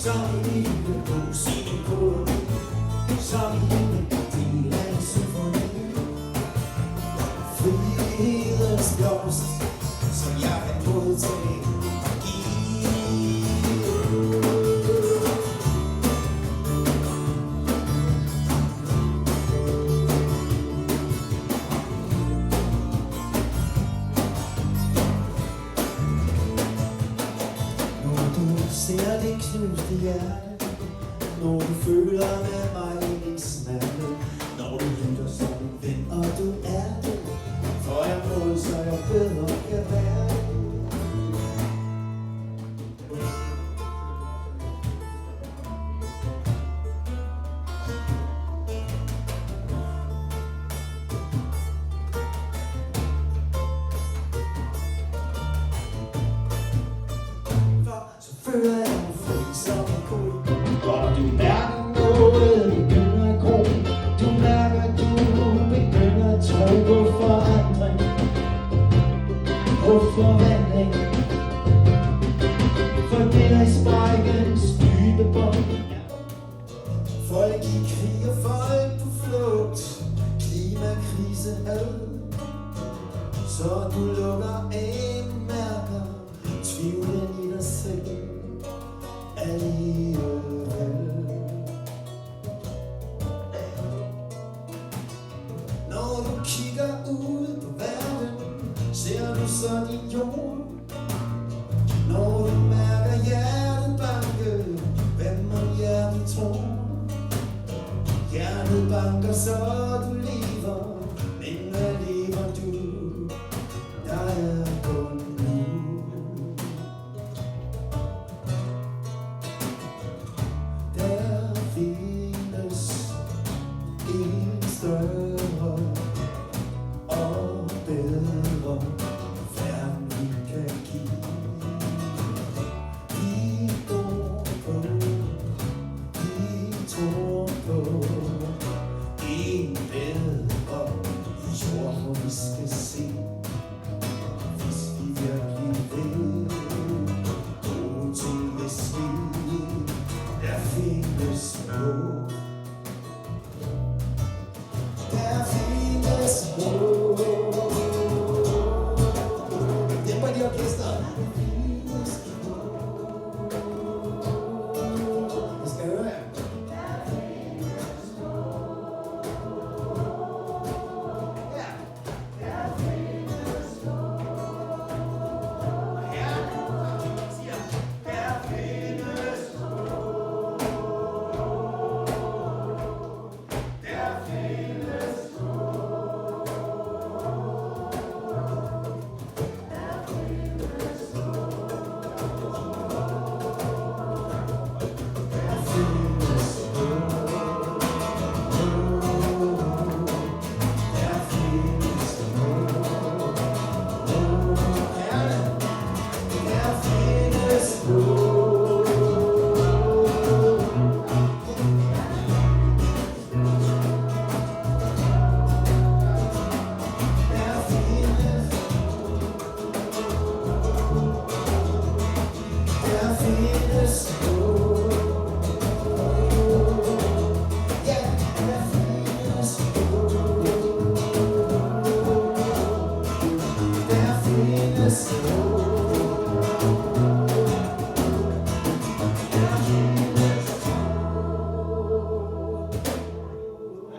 som en lille musikode, som en del af en symfoni. Frihedens blomst, som jeg kan modtage og give. Når du ser det knuste hjerte, når du føler med mig din smerte, når du lytter som en ven, og du er det, for jeg må, så jeg bedre kan være det. Så føler jeg mig fri som en kugle, og du mærker noget begynder at gro. Du mærker, du begynder at tro på forandring, på forvandling. For det er i sprækkens dybe bånd. Folk i krig og folk på flugt, klimakrise had. Så du lukker af, mærker tvivlen i dig selv.